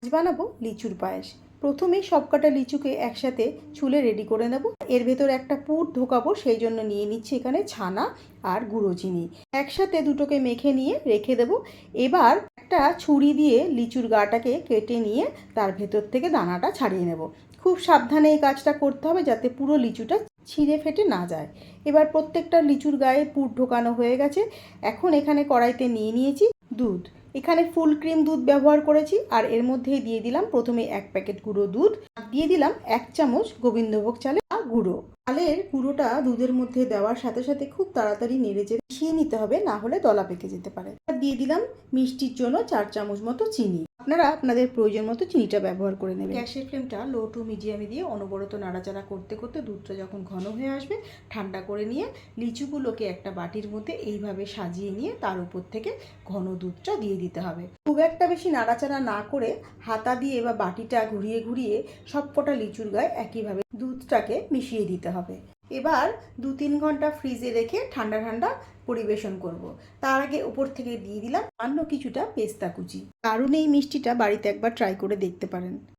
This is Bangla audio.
আজ বানাবো লিচুর পায়েস। প্রথমেই সবকটা লিচুকে একসাথে ছুলে রেডি করে নেব। এর ভেতরে একটা পুর ঢোকাবো, সেই জন্য নিয়ে নিচ্ছি এখানে ছানা আর গুঁড়ো চিনি। একসাথে দুটোকে মেখে নিয়ে রেখে দেব। এবার একটা ছুরি দিয়ে লিচুর গাটাকে কেটে নিয়ে তার ভেতর থেকে দানাটা ছাড়িয়ে নেব। খুব সাবধানে এই কাজটা করতে হবে যাতে পুরো লিচুটা ছিঁড়ে ফেটে না যায়। এবার প্রত্যেকটা লিচুর গায়ে পুর ঢোকানো হয়ে গেছে। এখন এখানে কড়াইতে নিয়ে নিয়েছি দুধ। এখানে ফুল ক্রিম দুধ ব্যবহার করেছি। আর এর মধ্যেই দিয়ে দিলাম প্রথমে 1 প্যাকেট গুঁড়ো দুধ, দিয়ে দিলাম 1 চামচ গোবিন্দভোগ চালের গুঁড়ো। চালের গুঁড়োটা দুধের মধ্যে দেওয়ার সাথে সাথে খুব তাড়াতাড়ি নেড়েচেড়ে মিশিয়ে নিতে হবে, না হলে দলা পেকে যেতে পারে। আর দিয়ে দিলাম মিষ্টির জন্য 4 চামচ মতো চিনি। আপনারা আপনাদের প্রয়োজন মতো চিনিটা ব্যবহার করে নেবেন। গ্যাসের ফ্লেমটা লো টু মিডিয়ামে দিয়ে অনবরত নাড়াচাড়া করতে করতে দুধটা যখন ঘন হয়ে আসবে ঠান্ডা করে নিয়ে লিচুগুলোকে একটা বাটির মধ্যে এইভাবে সাজিয়ে নিয়ে তার উপর থেকে ঘন দুধটা দিয়ে দিতে হবে। খুব একটা বেশি নাড়াচাড়া না করে হাতা দিয়ে বা বাটিটা ঘুরিয়ে ঘুরিয়ে সবকটা লিচুর গায়ে একইভাবে দুধটাকে মিশিয়ে দিতে হবে। এবার 2-3 ঘন্টা ফ্রিজে রেখে ঠান্ডা ঠান্ডা পরিবেশন করব। তার আগে উপর থেকে দিয়ে দিলাম অন্য কিছুটা পেস্তা কুচি। দারুণ এই মিষ্টিটা বাড়িতে একবার ট্রাই করে দেখতে পারেন।